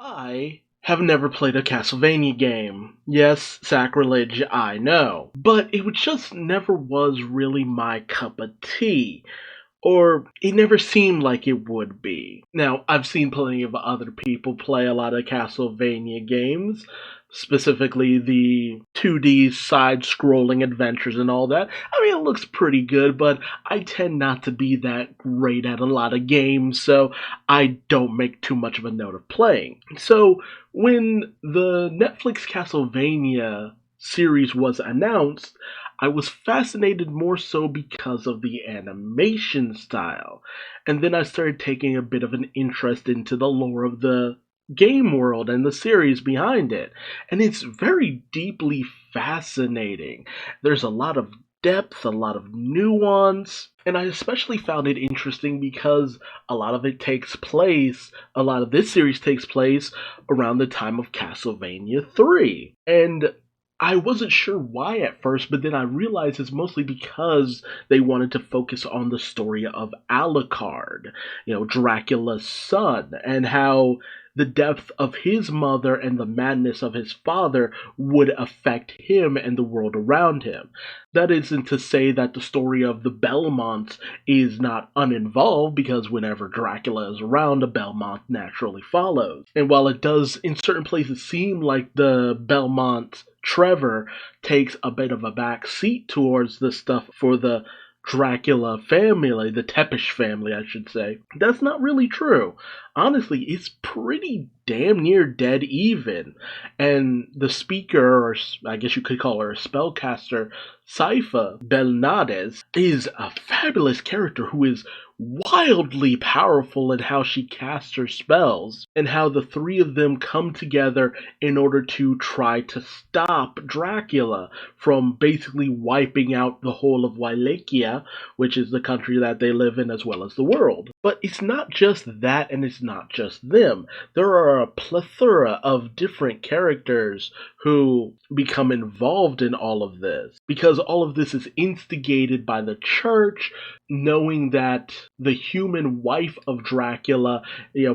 I have never played a Castlevania game. Yes, sacrilege, I know. But it just never was really my cup of tea. Or it never seemed like it would be. Now, I've seen plenty of other people play a lot of Castlevania games, specifically the 2D side scrolling adventures and all that. I mean, it looks pretty good, but I tend not to be that great at a lot of games, so I don't make too much of a note of playing. So, when the Netflix Castlevania series was announced, I was fascinated more so because of the animation style. And then I started taking a bit of an interest into the lore of the game world and the series behind it. And it's very deeply fascinating. There's a lot of depth, a lot of nuance, and I especially found it interesting because a lot of this series takes place around the time of Castlevania 3. And I wasn't sure why at first, but then I realized it's mostly because they wanted to focus on the story of Alucard, Dracula's son, and how the depth of his mother and the madness of his father would affect him and the world around him. That isn't to say that the story of the Belmonts is not uninvolved, because whenever Dracula is around, a Belmont naturally follows. And while it does in certain places seem like the Belmont Trevor takes a bit of a back seat towards the stuff for the Dracula family, the Tepish family, I should say. That's not really true. Honestly, it's pretty damn near dead even. And the speaker, or I guess you could call her a spellcaster, Saifa Belnades, is a fabulous character who is wildly powerful in how she casts her spells, and how the three of them come together in order to try to stop Dracula from basically wiping out the whole of Wallachia, which is the country that they live in, as well as the world. But it's not just that, and it's not just them. There are a plethora of different characters who become involved in all of this, because all of this is instigated by the church, knowing that the human wife of Dracula,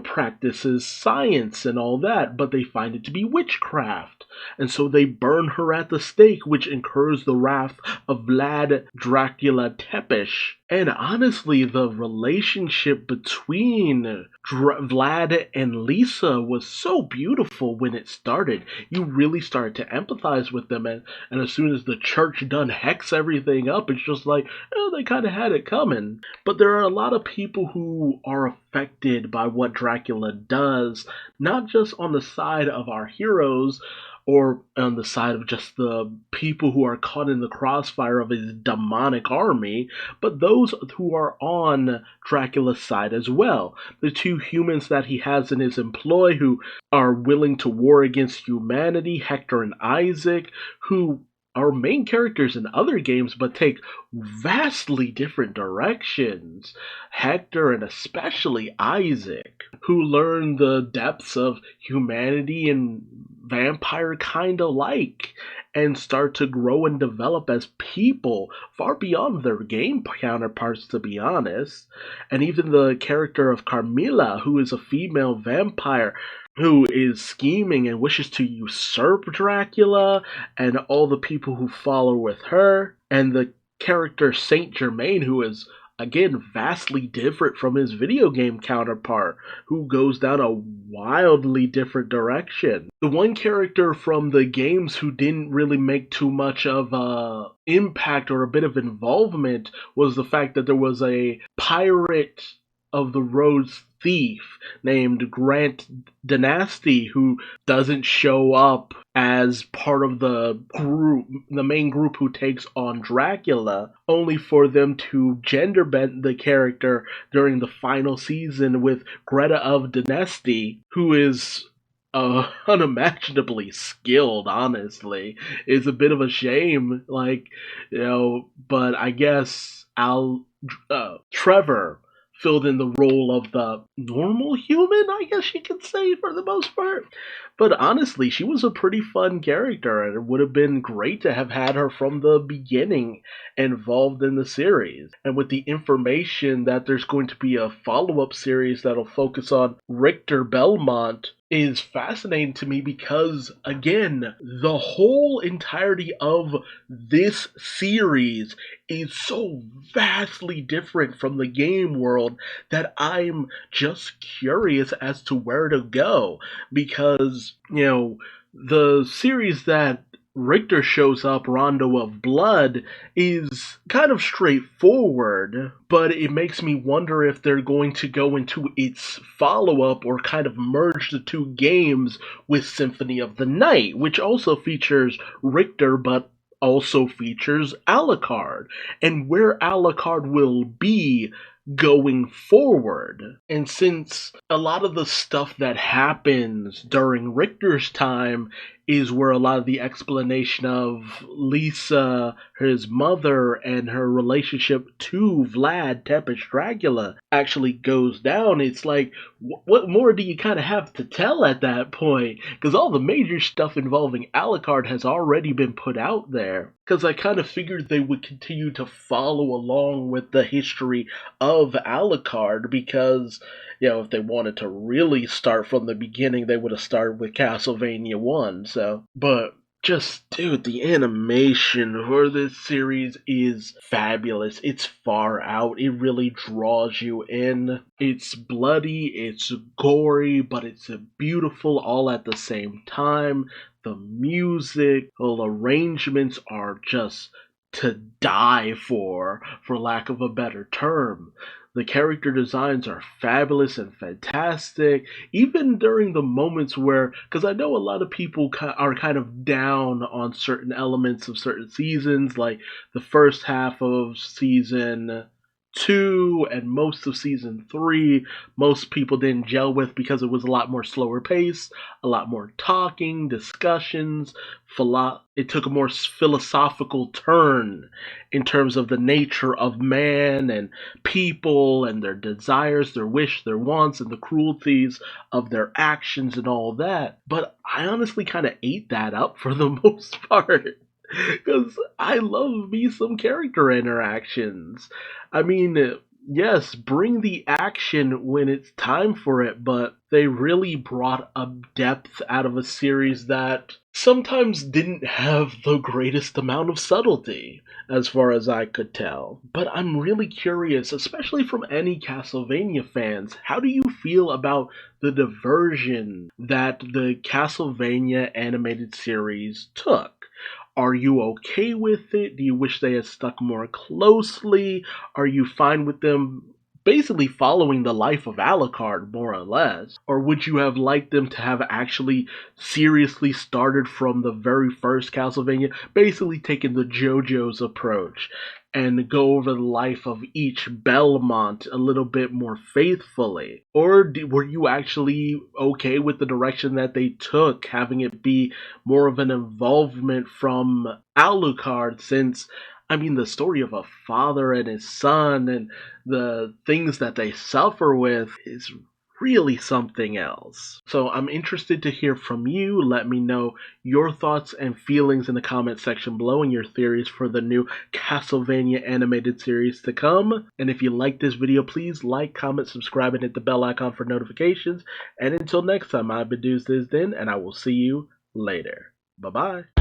practices science and all that, but they find it to be witchcraft. And so they burn her at the stake, which incurs the wrath of Vlad Dracula Tepish. And honestly, the relationship between Vlad and Lisa was so beautiful when it started. You really started to empathize with them, and as soon as the church done hex everything up, it's just like, they kind of had it coming. But there are a lot of people who are affected by what Dracula does, not just on the side of our heroes, or on the side of just the people who are caught in the crossfire of his demonic army, but those who are on Dracula's side as well. The two humans that he has in his employ who are willing to war against humanity, Hector and Isaac, who are main characters in other games but take vastly different directions. Hector, and especially Isaac, who learn the depths of humanity and vampire kind of like, and start to grow and develop as people far beyond their game counterparts, to be honest. And even the character of Carmilla, who is a female vampire who is scheming and wishes to usurp Dracula and all the people who follow with her, and the character Saint Germain, who is again vastly different from his video game counterpart, who goes down a wildly different direction. The one character from the games who didn't really make too much of a impact or a bit of involvement was the fact that there was a pirate of the Rhodes thief named Grant Dynasty who doesn't show up as part of the group, the main group who takes on Dracula, only for them to gender bend the character during the final season with Greta of Dynasty, who is unimaginably skilled, honestly. It's a bit of a shame, but I guess Trevor filled in the role of the normal human, I guess you could say, for the most part. But honestly, she was a pretty fun character, and it would have been great to have had her from the beginning involved in the series. And with the information that there's going to be a follow-up series that'll focus on Richter Belmont, is fascinating to me because, again, the whole entirety of this series is so vastly different from the game world that I'm just curious as to where to go. Because, the series that Richter shows up, Rondo of Blood, is kind of straightforward, but it makes me wonder if they're going to go into its follow up or kind of merge the two games with Symphony of the Night, which also features Richter but also features Alucard, and where Alucard will be going forward. And since a lot of the stuff that happens during Richter's time is where a lot of the explanation of Lisa, his mother, and her relationship to Vlad Tepes Dracula actually goes down, it's like, what more do you kind of have to tell at that point? Because all the major stuff involving Alucard has already been put out there. Because I kind of figured they would continue to follow along with the history of Alucard, because if they wanted to really start from the beginning, they would have started with Castlevania 1. So, but just, dude, the animation for this series is fabulous. It's far out. It really draws you in. It's bloody, it's gory, but it's beautiful all at the same time. The music, the arrangements are just to die for lack of a better term. The character designs are fabulous and fantastic, even during the moments where, because I know a lot of people are kind of down on certain elements of certain seasons, like the first half of season 2 and most of season 3, most people didn't gel with because it was a lot more slower pace, a lot more talking, discussions. It took a more philosophical turn in terms of the nature of man and people and their desires, their wish, their wants, and the cruelties of their actions and all that. But I honestly kind of ate that up for the most part. Because I love me some character interactions. I mean, yes, bring the action when it's time for it, but they really brought a depth out of a series that sometimes didn't have the greatest amount of subtlety, as far as I could tell. But I'm really curious, especially from any Castlevania fans, how do you feel about the diversion that the Castlevania animated series took? Are you okay with it? Do you wish they had stuck more closely? Are you fine with them basically following the life of Alucard, more or less? Or would you have liked them to have actually seriously started from the very first Castlevania, basically taking the JoJo's approach and go over the life of each Belmont a little bit more faithfully? Or were you actually okay with the direction that they took, having it be more of an involvement from Alucard, since, I mean, the story of a father and his son and the things that they suffer with is really something else. So I'm interested to hear from you. Let me know your thoughts and feelings in the comment section below and your theories for the new Castlevania animated series to come. And if you like this video, please like, comment, subscribe, and hit the bell icon for notifications. And until next time, I've been Duuz-Diz-Din, and I will see you later. Bye-bye.